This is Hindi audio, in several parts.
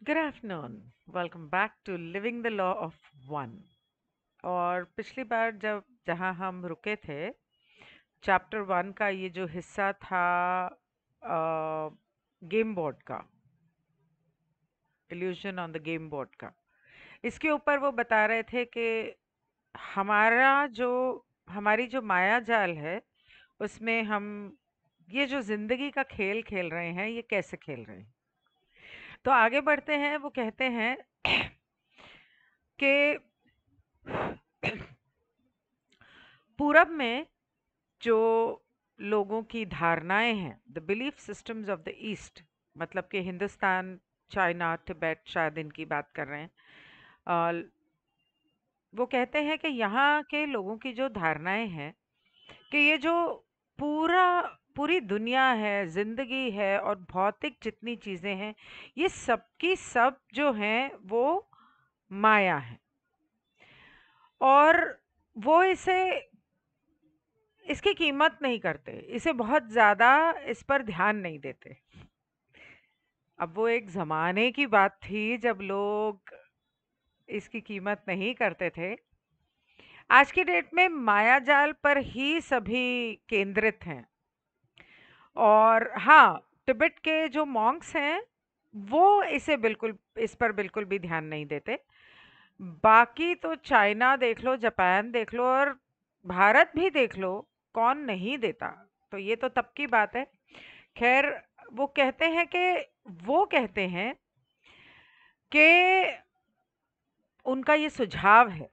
Good afternoon. Welcome back to living the law of one. और पिछली बार जब जहां हम रुके थे, चैप्टर वन का ये जो हिस्सा था, गेम बोर्ड का, illusion on the game board का, इसके ऊपर वो बता रहे थे कि हमारा जो हमारी जो माया जाल है, उसमें हम ये जो जिंदगी का खेल खेल रहे हैं, ये कैसे खेल रहे हैं। तो आगे बढ़ते हैं। वो कहते हैं कि पूरब में जो लोगों की धारणाएं हैं, the belief systems of the east, मतलब कि हिंदुस्तान, चाइना, तिब्बत, शायद इनकी बात कर रहे हैं। अ, वो कहते हैं कि यहाँ के लोगों की जो धारणाएं हैं कि ये जो पूरा पूरी दुनिया है, जिंदगी है और भौतिक जितनी चीजें हैं, ये सब की सब जो हैं वो माया है। और वो इसे इसकी कीमत नहीं करते, इसे बहुत ज़्यादा इस पर ध्यान नहीं देते। अब वो एक ज़माने की बात थी जब लोग इसकी कीमत नहीं करते थे। आज की डेट में मायाजाल पर ही सभी केंद्रित हैं। और हाँ, तिब्बत के जो मॉन्क्स हैं, वो इस पर बिल्कुल भी ध्यान नहीं देते। बाकी तो चाइना देख लो, जापान देख लो और भारत भी देख लो, कौन नहीं देता। तो ये तो तब की बात है। खैर, वो कहते हैं कि वो कहते हैं कि उनका ये सुझाव है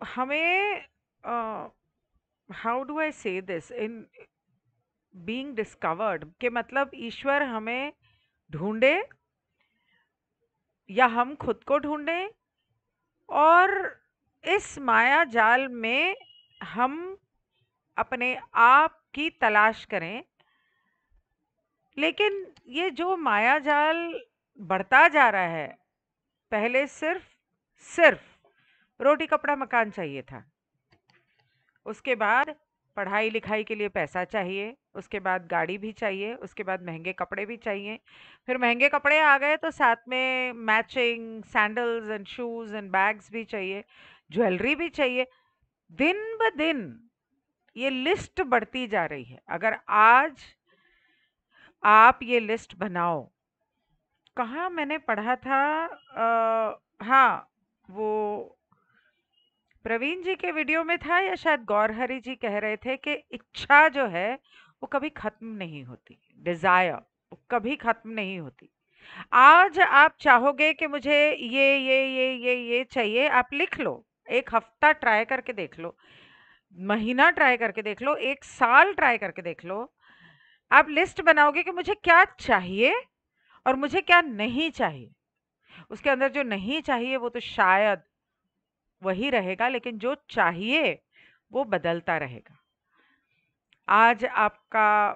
हमें, हाउ डू आई से दिस इन बीइंग डिस्कवर्ड, के मतलब ईश्वर हमें ढूंढे या हम खुद को ढूंढें, और इस माया जाल में हम अपने आप की तलाश करें। लेकिन ये जो माया जाल बढ़ता जा रहा है, पहले सिर्फ सिर्फ रोटी कपड़ा मकान चाहिए था, उसके बाद पढ़ाई लिखाई के लिए पैसा चाहिए, उसके बाद गाड़ी भी चाहिए, उसके बाद महंगे कपड़े भी चाहिए। फिर महंगे कपड़े आ गए तो साथ में matching sandals and shoes and bags भी चाहिए, ज्वेलरी भी चाहिए। दिन ब दिन ये लिस्ट बढ़ती जा रही है। अगर आज आप ये लिस्ट बनाओ, कहाँ मैंने पढ़ा था, हाँ, वो प्रवीण जी के वीडियो में था या शायद गौरहरी जी कह रहे थे कि इच्छा जो है वो कभी खत्म नहीं होती। डिजायर वो कभी खत्म नहीं होती। आज आप चाहोगे कि मुझे ये चाहिए, आप लिख लो। एक हफ्ता ट्राई करके देख लो, महीना ट्राई करके देख लो, एक साल ट्राई करके देख लो। आप लिस्ट बनाओगे कि मुझे क्या चाहिए और मुझे क्या नहीं चाहिए। उसके अंदर जो नहीं चाहिए वो तो शायद वही रहेगा, लेकिन जो चाहिए वो बदलता रहेगा। आज आपका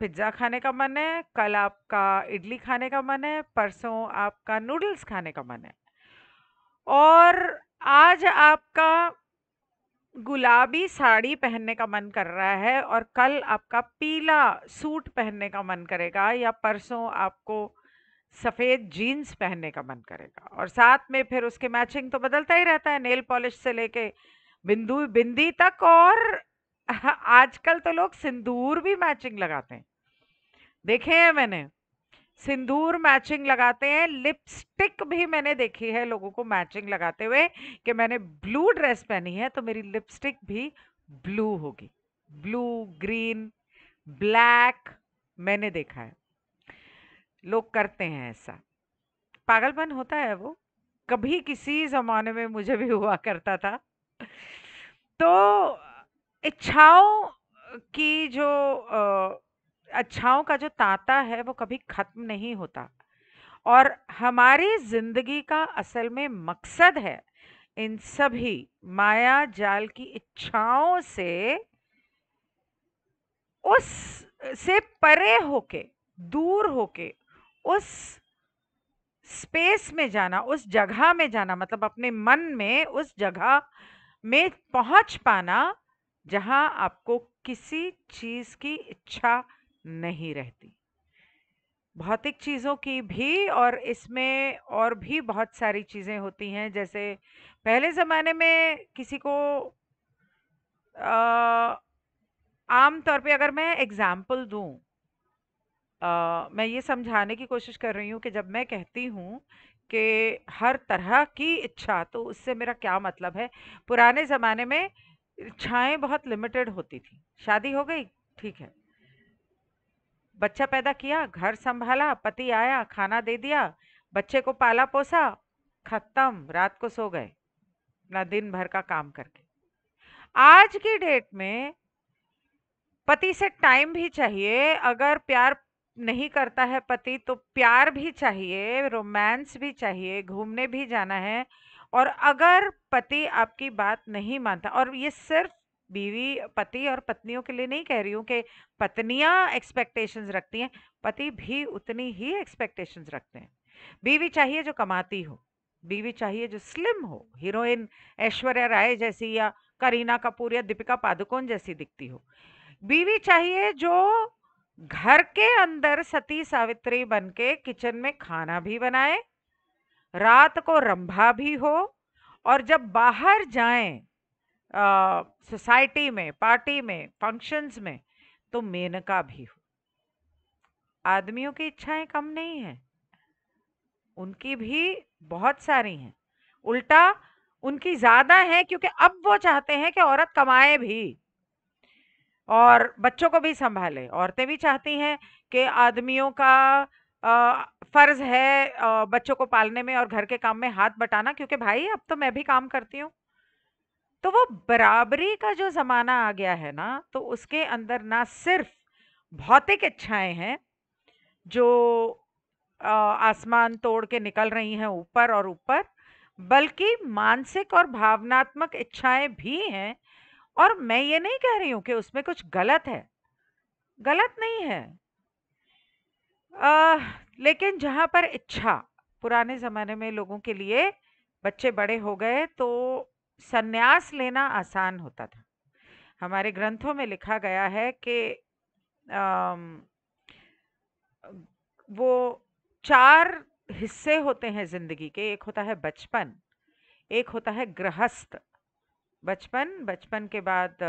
पिज्जा खाने का मन है, कल आपका इडली खाने का मन है, परसों आपका नूडल्स खाने का मन है। और आज आपका गुलाबी साड़ी पहनने का मन कर रहा है और कल आपका पीला सूट पहनने का मन करेगा, या परसों आपको सफेद जीन्स पहनने का मन करेगा। और साथ में फिर उसके मैचिंग तो बदलता ही रहता है, नेल पॉलिश से लेके बिंदु बिंदी तक। और आजकल तो लोग सिंदूर भी मैचिंग लगाते हैं, देखे हैं मैंने। सिंदूर मैचिंग लगाते हैं, लिपस्टिक भी मैंने देखी है लोगों को मैचिंग लगाते हुए, कि मैंने ब्लू ड्रेस पहनी है तो मेरी लिपस्टिक भी ब्लू होगी। ब्लू, ग्रीन, ब्लैक, मैंने देखा है। लोग करते हैं ऐसा। पागलपन होता है वो, कभी किसी जमाने में मुझे भी हुआ करता था। तो इच्छाओं की जो इच्छाओं का जो तांता है वो कभी खत्म नहीं होता। और हमारी जिंदगी का असल में मकसद है इन सभी माया जाल की इच्छाओं से, उस से परे होके, दूर होके, उस स्पेस में जाना, उस जगह में जाना, मतलब अपने मन में उस जगह में पहुंच पाना जहां आपको किसी चीज की इच्छा नहीं रहती। भौतिक चीज़ों की भी, और इसमें और भी बहुत सारी चीज़ें होती हैं। जैसे पहले ज़माने में किसी को आम तौर पे अगर मैं एग्ज़ाम्पल दूँ, मैं ये समझाने की कोशिश कर रही हूँ कि जब मैं कहती हूँ कि हर तरह की इच्छा, तो उससे मेरा क्या मतलब है। पुराने ज़माने में इच्छाएँ बहुत लिमिटेड होती थी। शादी हो गई, ठीक है। बच्चा पैदा किया, घर सँभाला, पति आया, खाना दे दिया, बच्चे को पाला-पोसा, खत्म, रात को सो गए, ना दिन भर का काम करके। आज की डेट में पति से टाइम भी चाहिए, अगर प्यार नहीं करता है पति तो प्यार भी चाहिए, रोमांस भी चाहिए, घूमने भी जाना है। और अगर पति आपकी बात नहीं मानता, और ये सिर्फ बीवी पति और पत्नियों के लिए नहीं कह रही हूँ कि पत्नियां एक्सपेक्टेशंस रखती हैं, पति भी उतनी ही एक्सपेक्टेशंस रखते हैं। बीवी चाहिए जो कमाती हो, बीवी चाहिए जो स्लिम हो, हीरोइन ऐश्वर्या राय जैसी या करीना कपूर या दीपिका पादुकोण जैसी दिखती हो। बीवी चाहिए जो घर के अंदर सती सावित्री बनके किचन में खाना भी बनाए, रात को रंभा भी हो, और जब बाहर जाएं सोसाइटी में, पार्टी में, फंक्शंस में, तो मेनका भी हो। आदमियों की इच्छाएं कम नहीं है, उनकी भी बहुत सारी हैं। उल्टा उनकी ज्यादा है, क्योंकि अब वो चाहते हैं कि औरत कमाए भी और बच्चों को भी संभाले। औरतें भी चाहती हैं कि आदमियों का फर्ज है बच्चों को पालने में और घर के काम में हाथ बटाना, क्योंकि भाई अब तो मैं भी काम करती हूँ। तो वो बराबरी का जो जमाना आ गया है ना, तो उसके अंदर ना सिर्फ भौतिक इच्छाएं हैं जो आसमान तोड़ के निकल रही हैं ऊपर और ऊपर, बल्कि मानसिक और भावनात्मक इच्छाएं भी हैं। और मैं ये नहीं कह रही हूँ कि उसमें कुछ गलत है, गलत नहीं है। लेकिन जहाँ पर इच्छा, पुराने ज़माने में लोगों के लिए बच्चे बड़े हो गए तो संन्यास लेना आसान होता था। हमारे ग्रंथों में लिखा गया है कि अम, वो 4 हिस्से होते हैं ज़िंदगी के। एक होता है बचपन, एक होता है गृहस्थ। बचपन, बचपन के बाद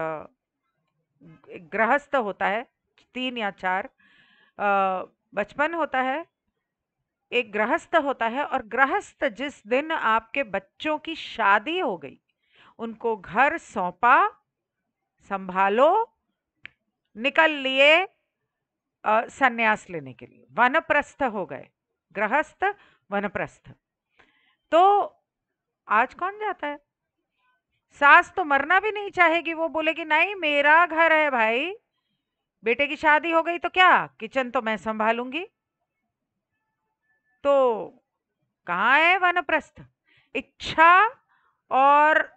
एक गृहस्थ होता है, 3 या 4। बचपन होता है, एक गृहस्थ होता है, और गृहस्थ जिस दिन आपके बच्चों की शादी हो गई, उनको घर सौंपा, संभालो, निकल लिए सन्यास लेने के लिए, वानप्रस्थ हो गए। गृहस्थ, वानप्रस्थ। तो आज कौन जाता है? सास तो मरना भी नहीं चाहेगी, वो बोलेगी नहीं मेरा घर है भाई, बेटे की शादी हो गई तो क्या, किचन तो मैं संभालूंगी। तो कहाँ है वानप्रस्थ? इच्छा और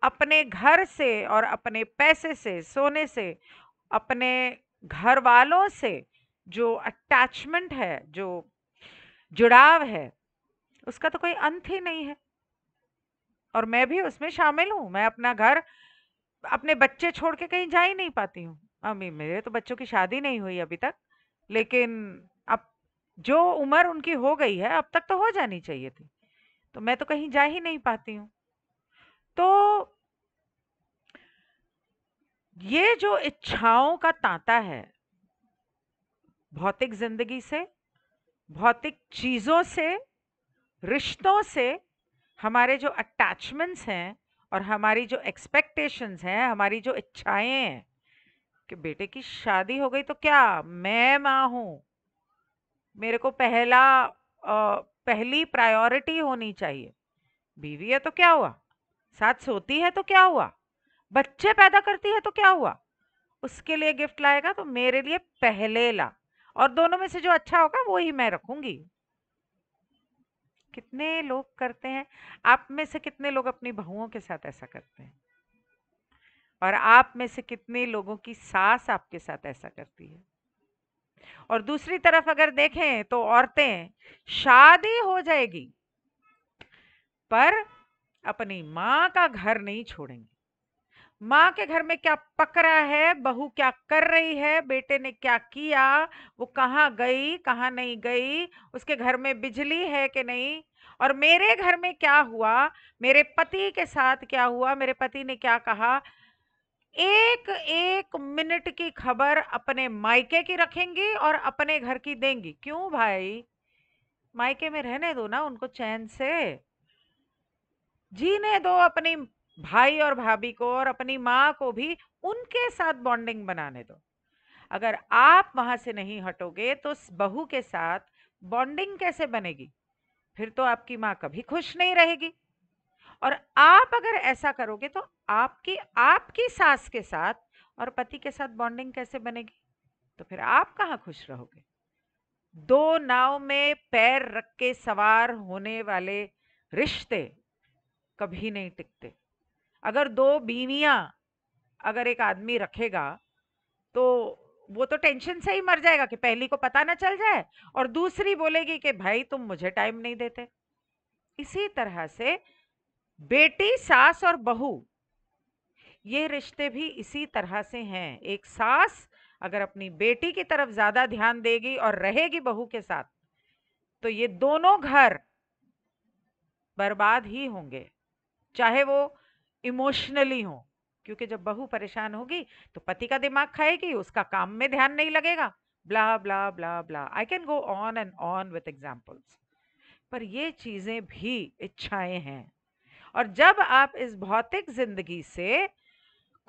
अपने घर से और अपने पैसे से, सोने से, अपने घर वालों से जो अटैचमेंट है, जो जुड़ाव है, उसका तो कोई अंत ही नहीं है। और मैं भी उसमें शामिल हूँ। मैं अपना घर, अपने बच्चे छोड़ के कहीं जा ही नहीं पाती हूँ। अम्मी, मेरे तो बच्चों की शादी नहीं हुई अभी तक, लेकिन अब जो उम्र उनकी हो गई है, अब तक तो हो जानी चाहिए थी, तो मैं तो कहीं जा ही नहीं पाती हूँ। तो ये जो इच्छाओं का तांता है, भौतिक जिंदगी से, भौतिक चीजों से, रिश्तों से, हमारे जो अटैचमेंट्स हैं और हमारी जो एक्सपेक्टेशंस हैं, हमारी जो इच्छाएं हैं कि बेटे की शादी हो गई तो क्या, मैं माँ हूं, मेरे को पहली प्रायोरिटी होनी चाहिए। बीवी है तो क्या हुआ, साथ सोती है तो क्या हुआ, बच्चे पैदा करती है तो क्या हुआ, उसके लिए गिफ्ट लाएगा तो मेरे लिए पहले ला, और दोनों में से जो अच्छा होगा वो ही मैं रखूंगी। कितने लोग करते हैं? आप में से कितने लोग अपनी बहुओं के साथ ऐसा करते हैं? और आप में से कितने लोगों की सास आपके साथ ऐसा करती है? और दूसरी तरफ अगर देखें तो औरतें, शादी हो जाएगी पर अपनी माँ का घर नहीं छोड़ेंगी। माँ के घर में क्या पक रहा है, बहू क्या कर रही है, बेटे ने क्या किया, वो कहाँ गई कहाँ नहीं गई, उसके घर में बिजली है कि नहीं, और मेरे घर में क्या हुआ, मेरे पति के साथ क्या हुआ, मेरे पति ने क्या कहा, एक एक मिनट की खबर अपने मायके की रखेंगी और अपने घर की देंगी। क्यों भाई, मायके में रहने दो ना उनको, चैन से जीने दो अपनी भाई और भाभी को, और अपनी माँ को भी उनके साथ बॉन्डिंग बनाने दो। अगर आप वहां से नहीं हटोगे तो बहू के साथ बॉन्डिंग कैसे बनेगी? फिर तो आपकी माँ कभी खुश नहीं रहेगी। और आप अगर ऐसा करोगे तो आपकी आपकी सास के साथ और पति के साथ बॉन्डिंग कैसे बनेगी? तो फिर आप कहाँ खुश रहोगे? दो नाव में पैर रख के सवार होने वाले रिश्ते कभी नहीं टिकते। अगर दो बीवियां अगर एक आदमी रखेगा तो वो तो टेंशन से ही मर जाएगा कि पहली को पता ना चल जाए, और दूसरी बोलेगी कि भाई तुम मुझे टाइम नहीं देते। इसी तरह से बेटी, सास और बहू, ये रिश्ते भी इसी तरह से हैं। एक सास अगर अपनी बेटी की तरफ ज्यादा ध्यान देगी और रहेगी बहू के साथ, तो ये दोनों घर बर्बाद ही होंगे, चाहे वो इमोशनली हो। क्योंकि जब बहू परेशान होगी तो पति का दिमाग खाएगी, उसका काम में ध्यान नहीं लगेगा, blah blah blah blah. I can go on and on with examples. पर ये चीजें भी इच्छाएं हैं। और जब आप इस भौतिक जिंदगी से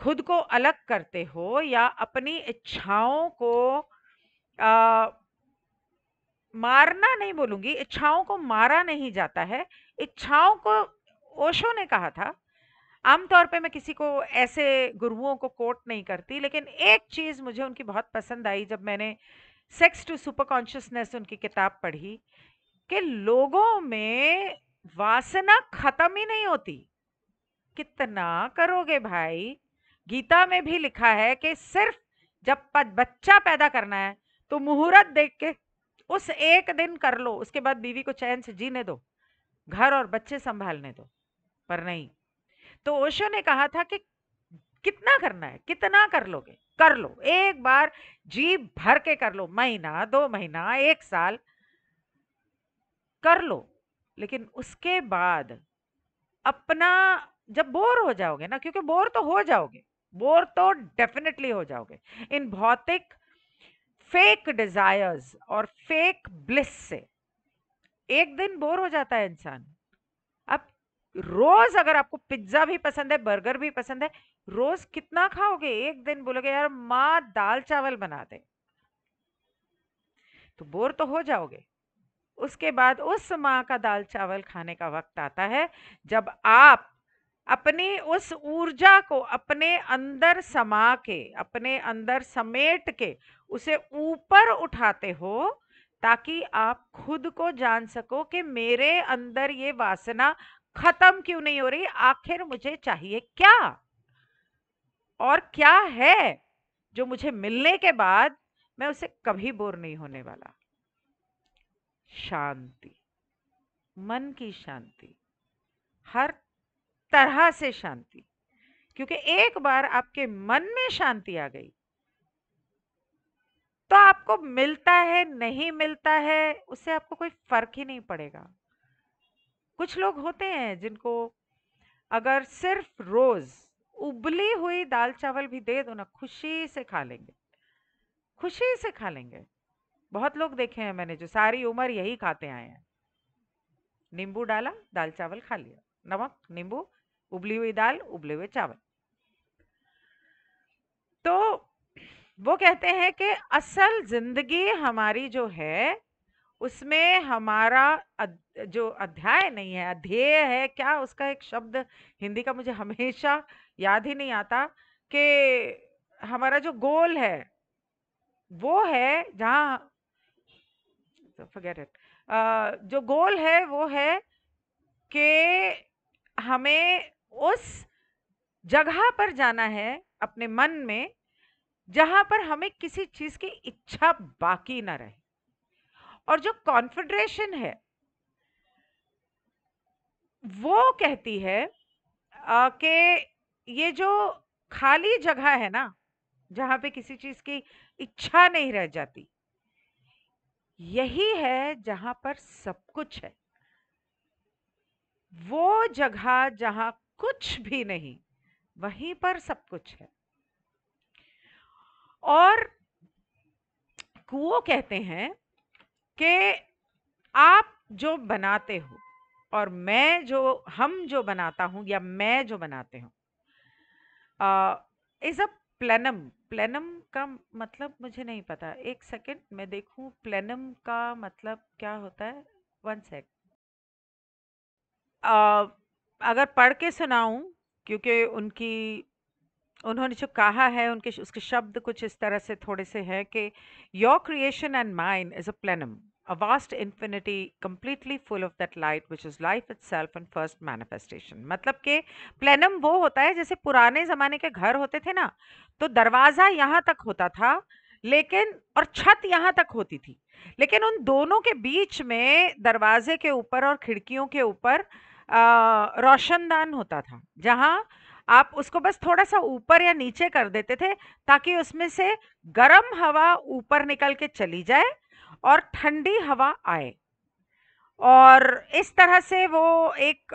खुद को अलग करते हो या अपनी इच्छाओं को आ, मारना नहीं बोलूंगी, इच्छाओं को मारा नहीं जाता है, इच्छाओं को, ओशो ने कहा था, आमतौर पे मैं किसी को ऐसे गुरुओं को कोट नहीं करती, लेकिन एक चीज मुझे उनकी बहुत पसंद आई जब मैंने सेक्स टू सुपर कॉन्शियसनेस उनकी किताब पढ़ी, कि लोगों में वासना खत्म ही नहीं होती। कितना करोगे भाई? गीता में भी लिखा है कि सिर्फ जब बच्चा पैदा करना है तो मुहूर्त देख के उस एक दिन कर लो, उसके बाद बीवी को चैन से जीने दो, घर और बच्चे संभालने दो। पर नहीं। तो ओशो ने कहा था कि कितना करना है, कितना कर लोगे, कर लो एक बार, जी भर के कर लो, महीना, 2 महीना, 1 साल कर लो। लेकिन उसके बाद अपना, जब बोर हो जाओगे ना, क्योंकि बोर तो हो जाओगे, बोर तो डेफिनेटली हो जाओगे इन भौतिक फेक डिजायर्स और फेक ब्लिस से, एक दिन बोर हो जाता है इंसान। अब रोज अगर आपको पिज्जा भी पसंद है, बर्गर भी पसंद है, रोज कितना खाओगे? एक दिन बोलोगे यार माँ दाल चावल बना दे, तो बोर तो हो जाओगे। उसके बाद उस माँ का दाल चावल खाने का वक्त आता है जब आप अपनी उस ऊर्जा को अपने अंदर समा के, अपने अंदर समेट के उसे ऊपर उठाते हो, ताकि आप खुद को जान सको कि मेरे अंदर ये वासना खत्म क्यों नहीं हो रही, आखिर मुझे चाहिए क्या, और क्या है जो मुझे मिलने के बाद मैं उसे कभी बोर नहीं होने वाला। शांति, मन की शांति, हर तरह से शांति। क्योंकि एक बार आपके मन में शांति आ गई तो आपको मिलता है नहीं मिलता है उससे आपको कोई फर्क ही नहीं पड़ेगा। कुछ लोग होते हैं जिनको अगर सिर्फ रोज उबली हुई दाल चावल भी दे दो ना, खुशी से खा लेंगे, खुशी से खा लेंगे। बहुत लोग देखे हैं मैंने जो सारी उम्र यही खाते आए हैं। नींबू डाला, दाल चावल खा लिया, नमक नींबू, उबली हुई दाल, उबले हुए चावल। तो वो कहते हैं कि असल जिंदगी हमारी जो है उसमें हमारा जो अध्याय नहीं है, अध्येय है क्या, उसका एक शब्द हिंदी का मुझे हमेशा याद ही नहीं आता, कि हमारा जो गोल है वो है जहाँ, फॉरगेट इट, जो गोल है वो है कि हमें उस जगह पर जाना है अपने मन में जहां पर हमें किसी चीज की इच्छा बाकी ना रहे। और जो कॉन्फेडरेशन है वो कहती है कि ये जो खाली जगह है ना, जहां पे किसी चीज की इच्छा नहीं रह जाती, यही है जहां पर सब कुछ है। वो जगह जहां कुछ भी नहीं, वहीं पर सब कुछ है। और कुओं कहते हैं कि आप जो बनाते हो और मैं जो हम जो बनाता हूं या मैं जो बनाते हूं इज अ प्लेनम। प्लेनम का मतलब मुझे नहीं पता, एक सेकंड मैं देखूं प्लेनम का मतलब क्या होता है। One sec. अगर पढ़ के सुनाऊं, क्योंकि उनकी उन्होंने जो कहा है उनके उसके शब्द कुछ इस तरह से थोड़े से हैं कि your creation and mine is a plenum, a vast infinity completely full of that light which is life itself and first manifestation। मतलब कि प्लेनम वो होता है जैसे पुराने जमाने के घर होते थे ना, तो दरवाजा यहाँ तक होता था, लेकिन और छत यहाँ तक होती थी, लेकिन उन दोनों के बीच में दरवाजे के ऊपर और खिड़कियों के ऊपर रोशनदान होता था, जहां आप उसको बस थोड़ा सा ऊपर या नीचे कर देते थे ताकि उसमें से गर्म हवा ऊपर निकल के चली जाए और ठंडी हवा आए। और इस तरह से वो एक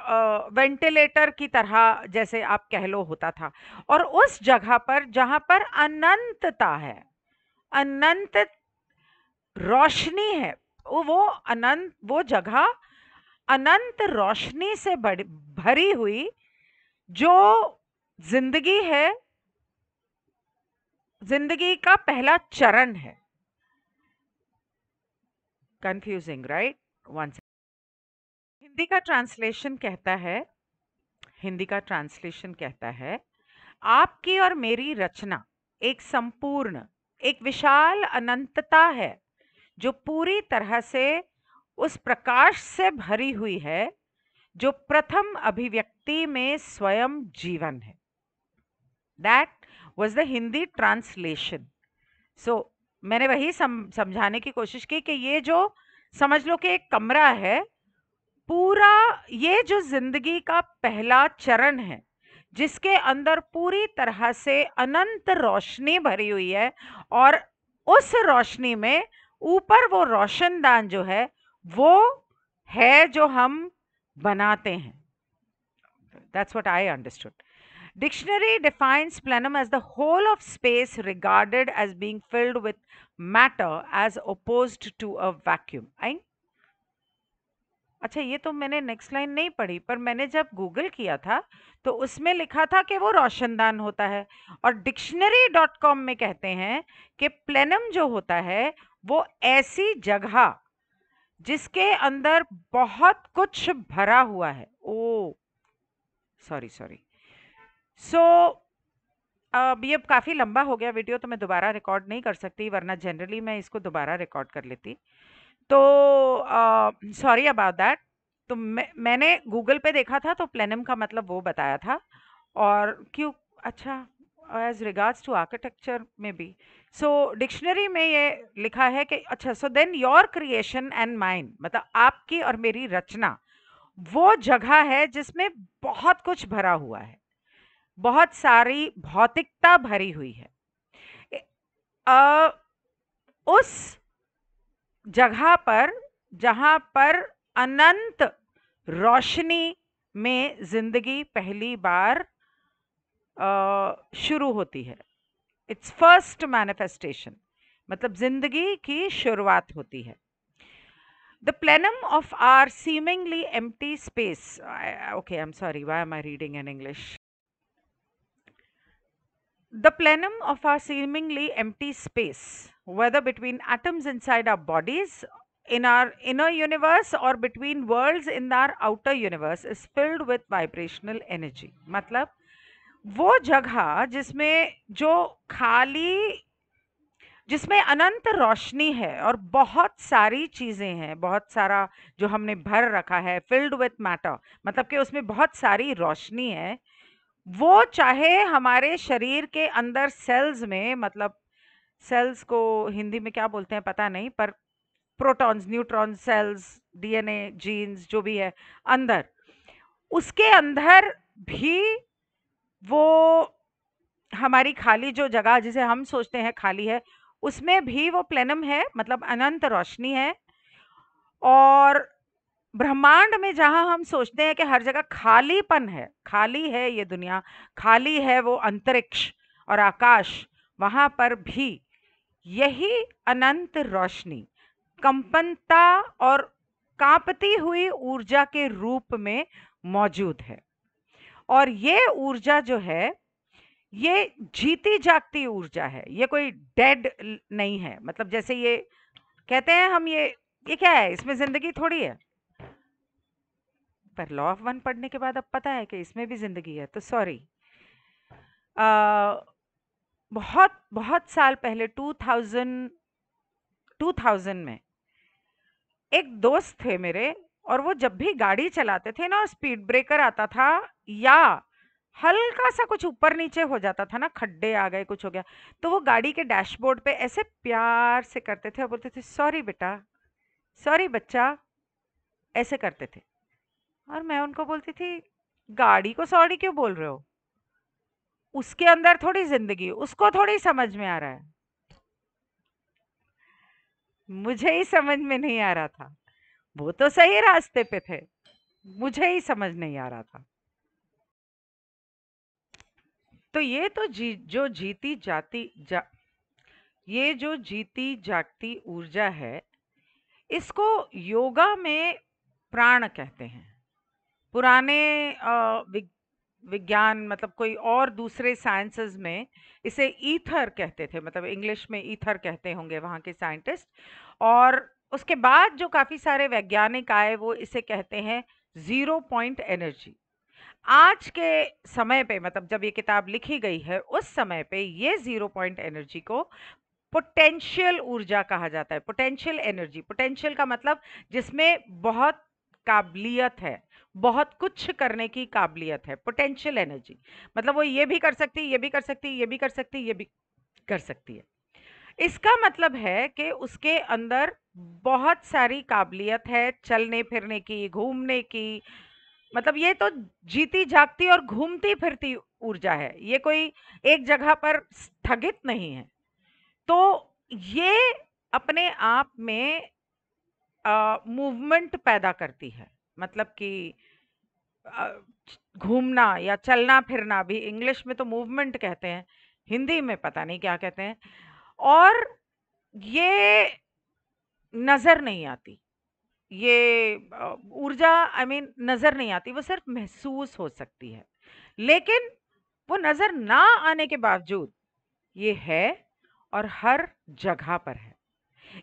वेंटिलेटर की तरह जैसे आप कह लो होता था। और उस जगह पर जहां पर अनंतता है, अनंत रोशनी है, वो अनंत वो जगह अनंत रोशनी से भरी हुई, जो जिंदगी है, जिंदगी का पहला चरण है। Confusing right? वन हिंदी का ट्रांसलेशन कहता है, हिंदी का ट्रांसलेशन कहता है, आपकी और मेरी रचना एक संपूर्ण, एक विशाल अनंतता है जो पूरी तरह से उस प्रकाश से भरी हुई है जो प्रथम अभिव्यक्ति में स्वयं जीवन है। That was the Hindi translation. So मैंने वही समझाने की कोशिश की कि ये जो समझ लो कि एक कमरा है पूरा, ये जो जिंदगी का पहला चरण है जिसके अंदर पूरी तरह से अनंत रोशनी भरी हुई है, और उस रोशनी में ऊपर वो रोशनदान जो है वो है जो हम बनाते हैं। That's what I understood. Dictionary defines plenum as the whole of space regarded as being filled with matter as opposed to a vacuum. आई? अच्छा, ये तो मैंने नेक्स्ट लाइन नहीं पढ़ी, पर मैंने जब गूगल किया था तो उसमें लिखा था कि वो रोशनदान होता है। और dictionary.com में कहते हैं कि प्लेनम जो होता है वो ऐसी जगह जिसके अंदर बहुत कुछ भरा हुआ है। ओ सॉरी सॉरी। सो अब ये काफ़ी लंबा हो गया वीडियो, तो मैं दोबारा रिकॉर्ड नहीं कर सकती, वरना जनरली मैं इसको दोबारा रिकॉर्ड कर लेती। तो सॉरी अबाउट दैट। तो मैंने गूगल पे देखा था तो प्लेनम का मतलब वो बताया था। और क्यों, अच्छा, एज रिगार्ड्स टू आर्किटेक्चर में भी, सो डिक्शनरी में ये लिखा है कि अच्छा, so then your creation and mind, मतलब आपकी और मेरी रचना वो जगह है जिसमें बहुत कुछ भरा हुआ है, बहुत सारी भौतिकता भरी हुई है। ए- अ, उस जगह पर जहां पर अनंत रोशनी में जिंदगी पहली बार शुरू होती है, इट्स फर्स्ट मैनिफेस्टेशन, मतलब जिंदगी की शुरुआत होती है। The plenum of our seemingly empty space. Okay, I'm sorry. Why am I reading in English? The plenum of our seemingly empty space, whether between atoms inside our bodies, in our inner universe, or between worlds in our outer universe, is filled with vibrational energy. मतलब वो जगह जिसमें जो खाली, जिसमें अनंत रोशनी है और बहुत सारी चीजें हैं, बहुत सारा जो हमने भर रखा है, फिल्ड विथ मैटर, मतलब कि उसमें बहुत सारी रोशनी है। वो चाहे हमारे शरीर के अंदर सेल्स में, मतलब सेल्स को हिंदी में क्या बोलते हैं पता नहीं, पर protons, neutron cells, DNA, genes जो भी है अंदर, उसके अंदर भी वो हमारी खाली जो जगह जिसे हम सोचते हैं खाली है, उसमें भी वो प्लेनम है, मतलब अनंत रोशनी है। और ब्रह्मांड में जहां हम सोचते हैं कि हर जगह खालीपन है, खाली है ये दुनिया, खाली है वो अंतरिक्ष और आकाश, वहां पर भी यही अनंत रोशनी कंपनता और कांपती हुई ऊर्जा के रूप में मौजूद है। और ये ऊर्जा जो है, ये जीती जागती ऊर्जा है, ये कोई डेड नहीं है। मतलब जैसे ये कहते हैं हम, ये क्या है, इसमें जिंदगी थोड़ी है। पर लॉ ऑफ वन पढ़ने के बाद अब पता है कि इसमें भी जिंदगी है। तो सॉरी, बहुत बहुत साल पहले 2000 में एक दोस्त थे मेरे, और वो जब भी गाड़ी चलाते थे ना और स्पीड ब्रेकर आता था, या हल्का सा कुछ ऊपर नीचे हो जाता था ना, खड्डे आ गए, कुछ हो गया, तो वो गाड़ी के डैशबोर्ड पे ऐसे प्यार से करते थे और बोलते थे, सॉरी बेटा, सॉरी बच्चा, ऐसे करते थे। और मैं उनको बोलती थी, गाड़ी को सॉरी क्यों बोल रहे हो? उसके अंदर थोड़ी जिंदगी, उसको थोड़ी समझ में आ रहा है। मुझे ही समझ में नहीं आ रहा था। वो तो सही रास्ते पे थे, मुझे ही समझ नहीं आ रहा था। तो ये तो जो जीती जाती ये जो जीती जागती ऊर्जा है, इसको योगा में प्राण कहते हैं। पुराने विज्ञान, मतलब कोई और दूसरे साइंसेस में इसे ईथर कहते थे, मतलब इंग्लिश में ईथर कहते होंगे वहाँ के साइंटिस्ट। और उसके बाद जो काफी सारे वैज्ञानिक आए, वो इसे कहते हैं जीरो पॉइंट एनर्जी। आज के समय पे, मतलब जब ये किताब लिखी गई है, उस समय पे ये जीरो पॉइंट एनर्जी को पोटेंशियल ऊर्जा कहा जाता है। पोटेंशियल एनर्जी, पोटेंशियल का मतलब जिसमें बहुत काबिलियत है, बहुत कुछ करने की काबिलियत है। पोटेंशियल एनर्जी मतलब वो ये भी कर सकती है, ये भी कर सकती है, ये भी कर सकती है, ये भी कर सकती है। इसका मतलब है कि उसके अंदर बहुत सारी काबिलियत है, चलने फिरने की, घूमने की। मतलब ये तो जीती जागती और घूमती फिरती ऊर्जा है, ये कोई एक जगह पर स्थगित नहीं है। तो ये अपने आप में मूवमेंट पैदा करती है। मतलब कि अ, घूमना या चलना फिरना भी, इंग्लिश में तो मूवमेंट कहते हैं, हिंदी में पता नहीं क्या कहते हैं। और ये नजर नहीं आती, ये ऊर्जा, आई मीन नजर नहीं आती, वो सिर्फ महसूस हो सकती है। लेकिन वो नजर ना आने के बावजूद ये है, और हर जगह पर है।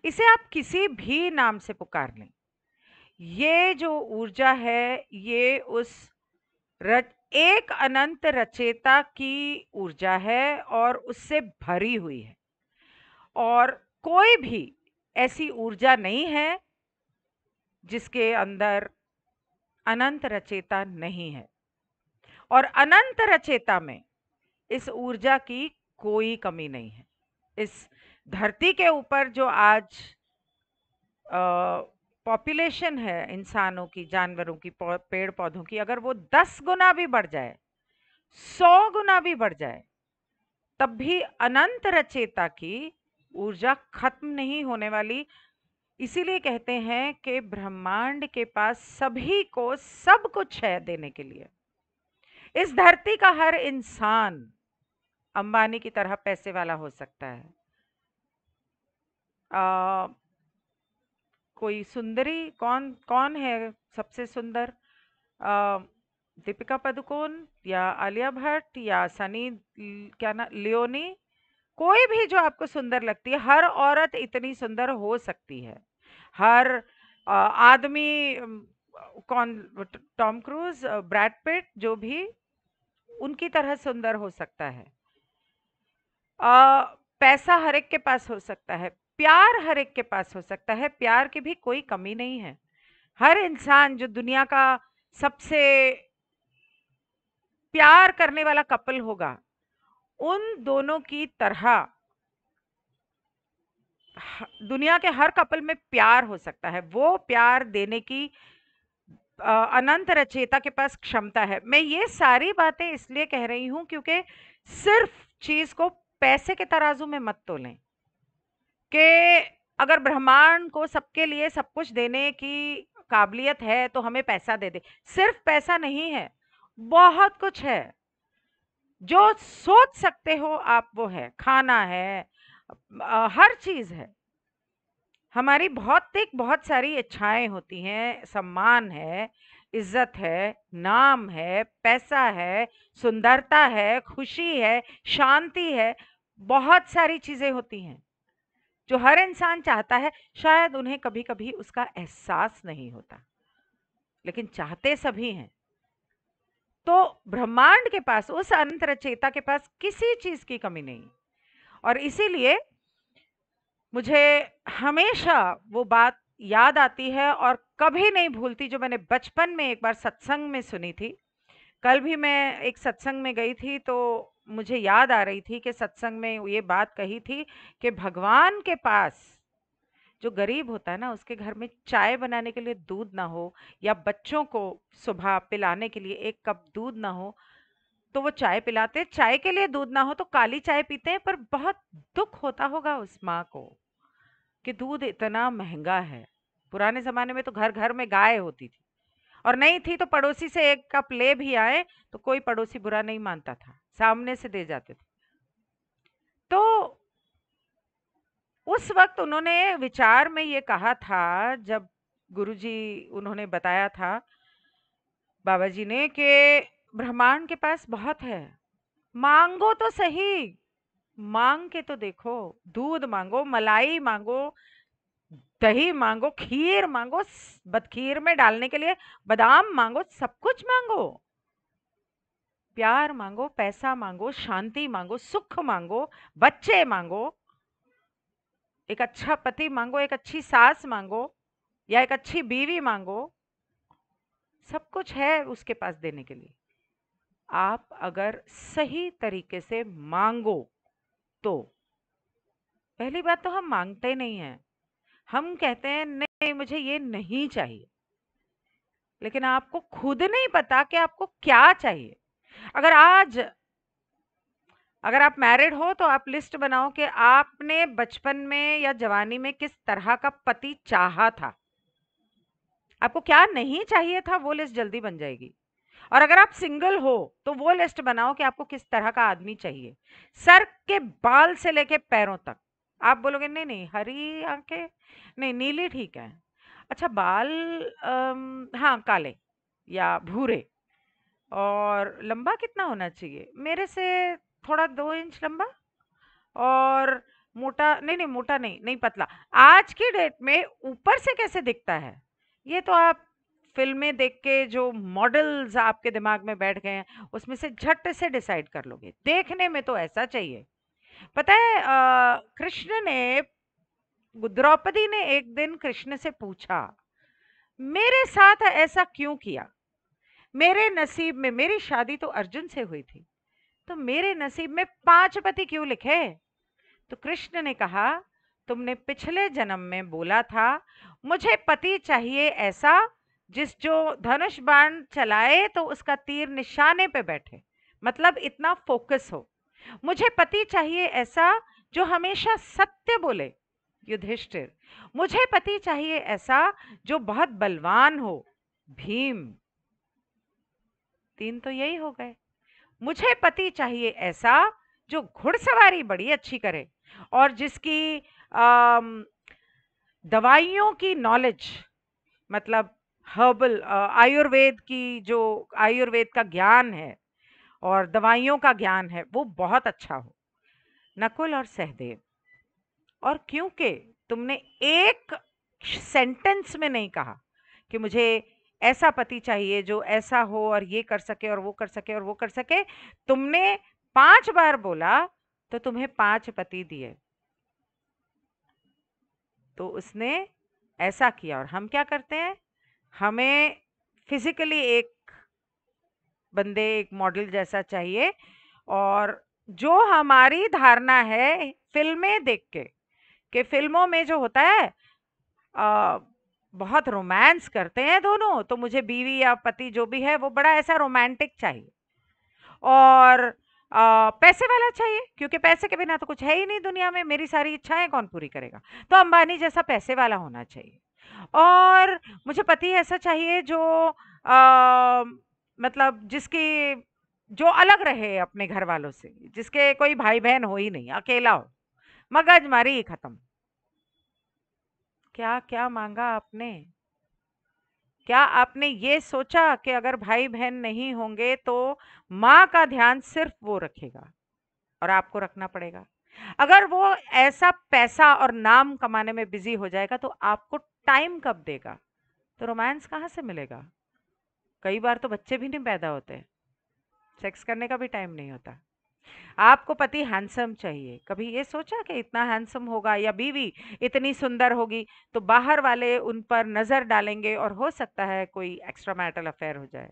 इसे आप किसी भी नाम से पुकार लें, ये जो ऊर्जा है, ये उस एक अनंत रचेता की ऊर्जा है और उससे भरी हुई है। और कोई भी ऐसी ऊर्जा नहीं है जिसके अंदर अनंत रचेता नहीं है। और अनंत रचेता में इस ऊर्जा की कोई कमी नहीं है। इस धरती के ऊपर जो आज पॉपुलेशन है इंसानों की, जानवरों की, पेड़ पौधों की, अगर वो 10 गुना भी बढ़ जाए, 100 गुना भी बढ़ जाए, तब भी अनंत रचेता की ऊर्जा खत्म नहीं होने वाली। इसीलिए कहते हैं कि ब्रह्मांड के पास सभी को सब कुछ है देने के लिए। इस धरती का हर इंसान अंबानी की तरह पैसे वाला हो सकता है। आ, कोई सुंदरी, कौन कौन है सबसे सुंदर? अ, दीपिका पादुकोण या आलिया भट्ट या सनी, क्या ना, लियोनी? कोई भी जो आपको सुंदर लगती है, हर औरत इतनी सुंदर हो सकती है। हर आदमी, कौन, टॉम क्रूज, ब्रैड पिट, जो भी उनकी तरह सुंदर हो सकता है। पैसा हर एक के पास हो सकता है, प्यार हर एक के पास हो सकता है, प्यार की भी कोई कमी नहीं है। हर इंसान जो दुनिया का सबसे प्यार करने वाला कपल होगा, उन दोनों की तरह दुनिया के हर कपल में प्यार हो सकता है। वो प्यार देने की अनंत रचेता के पास क्षमता है। मैं ये सारी बातें इसलिए कह रही हूं क्योंकि सिर्फ चीज को पैसे के तराजू में मत तोलें कि अगर ब्रह्मांड को सबके लिए सब कुछ देने की काबिलियत है तो हमें पैसा दे दे। सिर्फ पैसा नहीं है, बहुत कुछ है जो सोच सकते हो आप, वो है। खाना है, हर चीज है। हमारी बहुत सारी इच्छाएं होती हैं, सम्मान है, इज्जत है, नाम है, पैसा है, सुंदरता है, खुशी है, शांति है, बहुत सारी चीजें होती हैं जो हर इंसान चाहता है। शायद उन्हें कभी-कभी उसका एहसास नहीं होता, लेकिन चाहते सभी हैं। तो ब्रह्मांड के पास, उस अनंत रचयिता के पास किसी चीज की कमी नहीं। और इसीलिए मुझे हमेशा वो बात याद आती है और कभी नहीं भूलती, जो मैंने बचपन में एक बार सत्संग में सुनी थी। कल भी मैं एक सत्संग में गई थी तो मुझे याद आ रही थी कि सत्संग में ये बात कही थी कि भगवान के पास जो गरीब होता है ना, उसके घर में चाय बनाने के लिए दूध ना हो, या बच्चों को सुबह पिलाने के लिए एक कप दूध ना हो, तो वो चाय पिलाते। चाय के लिए दूध ना हो तो काली चाय पीते हैं। पर बहुत दुख होता होगा उस माँ को कि दूध इतना महंगा है। पुराने जमाने में तो घर घर में गाय होती थी, और नहीं थी तो पड़ोसी से एक कप ले भी आए तो कोई पड़ोसी बुरा नहीं मानता था, सामने से दे जाते थे। तो उस वक्त उन्होंने विचार में ये कहा था, जब गुरुजी उन्होंने बताया था बाबा जी ने कि ब्रह्मांड के पास बहुत है, मांगो तो सही, मांग के तो देखो। दूध मांगो, मलाई मांगो, दही मांगो, खीर मांगो, बदखीर में डालने के लिए बादाम मांगो, सब कुछ मांगो। प्यार मांगो, पैसा मांगो, शांति मांगो, सुख मांगो, बच्चे मांगो, एक अच्छा पति मांगो, एक अच्छी सास मांगो, या एक अच्छी बीवी मांगो। सब कुछ है उसके पास देने के लिए। आप अगर सही तरीके से मांगो तो। पहली बात तो हम मांगते नहीं हैं, हम कहते हैं नहीं मुझे ये नहीं चाहिए, लेकिन आपको खुद नहीं पता कि आपको क्या चाहिए। अगर आज, अगर आप मैरिड हो तो आप लिस्ट बनाओ कि आपने बचपन में या जवानी में किस तरह का पति चाहा था, आपको क्या नहीं चाहिए था, वो लिस्ट जल्दी बन जाएगी। और अगर आप सिंगल हो तो वो लिस्ट बनाओ कि आपको किस तरह का आदमी चाहिए, सर के बाल से लेके पैरों तक। आप बोलोगे नहीं नहीं हरी आंखें नहीं, नीली ठीक है। अच्छा बाल, हाँ काले या भूरे। और लंबा कितना होना चाहिए, मेरे से थोड़ा 2 इंच लंबा। और मोटा नहीं, नहीं मोटा नहीं, नहीं पतला। आज की डेट में ऊपर से कैसे दिखता है, ये तो आप फिल्में देख के जो मॉडल्स आपके दिमाग में बैठ गए हैं उसमें से झट से डिसाइड कर लोगे। देखने में तो ऐसा चाहिए। पता है कृष्ण ने, द्रौपदी ने एक दिन कृष्ण से पूछा, मेरे साथ ऐसा क्यों किया, मेरे नसीब में, मेरी शादी तो अर्जुन से हुई थी, तो मेरे नसीब में 5 पति क्यों लिखे। तो कृष्ण ने कहा, तुमने पिछले जन्म में बोला था मुझे पति चाहिए ऐसा जिस जो धनुष बाण चलाए तो उसका तीर निशाने पे बैठे, मतलब इतना फोकस हो। मुझे पति चाहिए ऐसा जो हमेशा सत्य बोले, युधिष्ठिर। मुझे पति चाहिए ऐसा जो बहुत बलवान हो, भीम। 3 तो यही हो गए। मुझे पति चाहिए ऐसा जो घुड़सवारी बड़ी अच्छी करे और जिसकी दवाइयों की नॉलेज, मतलब हर्बल, आयुर्वेद की, जो आयुर्वेद का ज्ञान है और दवाइयों का ज्ञान है वो बहुत अच्छा हो। नकुल और सहदेव। और क्योंकि तुमने एक सेंटेंस में नहीं कहा कि मुझे ऐसा पति चाहिए जो ऐसा हो और ये कर सके और वो कर सके और वो कर सके, तुमने 5 बार बोला तो तुम्हें 5 पति दिए। तो उसने ऐसा किया। और हम क्या करते हैं, हमें फिजिकली एक बंदे, एक मॉडल जैसा चाहिए। और जो हमारी धारणा है फिल्में देख के, कि फिल्मों में जो होता है आ, बहुत रोमांस करते हैं दोनों, तो मुझे बीवी या पति जो भी है वो बड़ा ऐसा रोमांटिक चाहिए। और पैसे वाला चाहिए, क्योंकि पैसे के बिना तो कुछ है ही नहीं दुनिया में, मेरी सारी इच्छाएं कौन पूरी करेगा। तो अंबानी जैसा पैसे वाला होना चाहिए। और मुझे पति ऐसा चाहिए जो आ, मतलब जिसकी जो अलग रहे अपने घर वालों से, जिसके कोई भाई बहन हो ही नहीं, अकेला हो, मगजमारी खत्म। क्या क्या मांगा आपने? क्या आपने ये सोचा कि अगर भाई बहन नहीं होंगे तो माँ का ध्यान सिर्फ वो रखेगा और आपको रखना पड़ेगा? अगर वो ऐसा पैसा और नाम कमाने में बिजी हो जाएगा तो आपको टाइम कब देगा? तो रोमांस कहाँ से मिलेगा? कई बार तो बच्चे भी नहीं पैदा होते, सेक्स करने का भी टाइम नहीं होता। आपको पति हैंडसम चाहिए, कभी ये सोचा कि इतना हैंडसम होगा, या बीवी इतनी सुंदर होगी तो बाहर वाले उन पर नजर डालेंगे और हो सकता है कोई एक्स्ट्रा मैरिटल अफेयर हो जाए?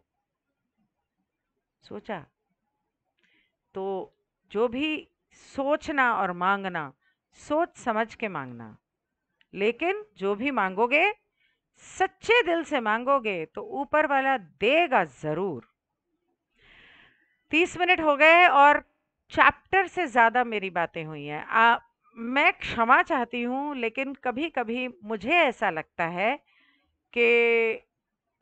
सोचा? तो जो भी सोचना और मांगना, सोच समझ के मांगना, लेकिन जो भी मांगोगे सच्चे दिल से मांगोगे तो ऊपर वाला देगा जरूर। 30 मिनट हो गए और चैप्टर से ज्यादा मेरी बातें हुई हैं। मैं क्षमा चाहती हूँ, लेकिन कभी कभी मुझे ऐसा लगता है कि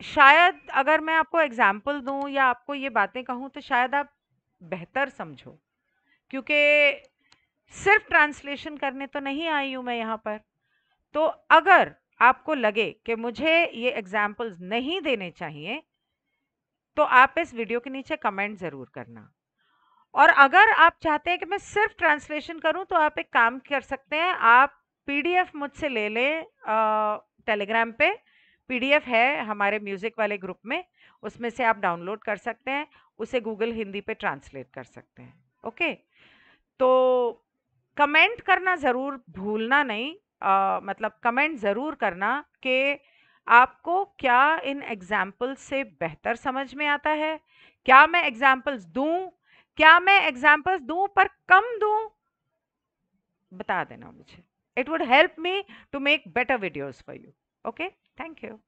शायद अगर मैं आपको एग्जाम्पल दूं या आपको ये बातें कहूं तो शायद आप बेहतर समझो, क्योंकि सिर्फ ट्रांसलेशन करने तो नहीं आई हूं मैं यहाँ पर। तो अगर आपको लगे कि मुझे ये एग्जाम्पल्स नहीं देने चाहिए तो आप इस वीडियो के नीचे कमेंट जरूर करना। और अगर आप चाहते हैं कि मैं सिर्फ ट्रांसलेशन करूं तो आप एक काम कर सकते हैं, आप पीडीएफ मुझसे ले लें। टेलीग्राम पे पीडीएफ है हमारे म्यूजिक वाले ग्रुप में, उसमें से आप डाउनलोड कर सकते हैं, उसे गूगल हिंदी पे ट्रांसलेट कर सकते हैं। ओके? तो कमेंट करना ज़रूर भूलना नहीं। मतलब कमेंट ज़रूर करना कि आपको क्या इन एग्जाम्पल्स से बेहतर समझ में आता है। क्या मैं एग्जाम्पल्स दूं? क्या मैं एग्जाम्पल्स दूं पर कम दूं? बता देना मुझे। It would help me to make better videos for you. Okay, thank you.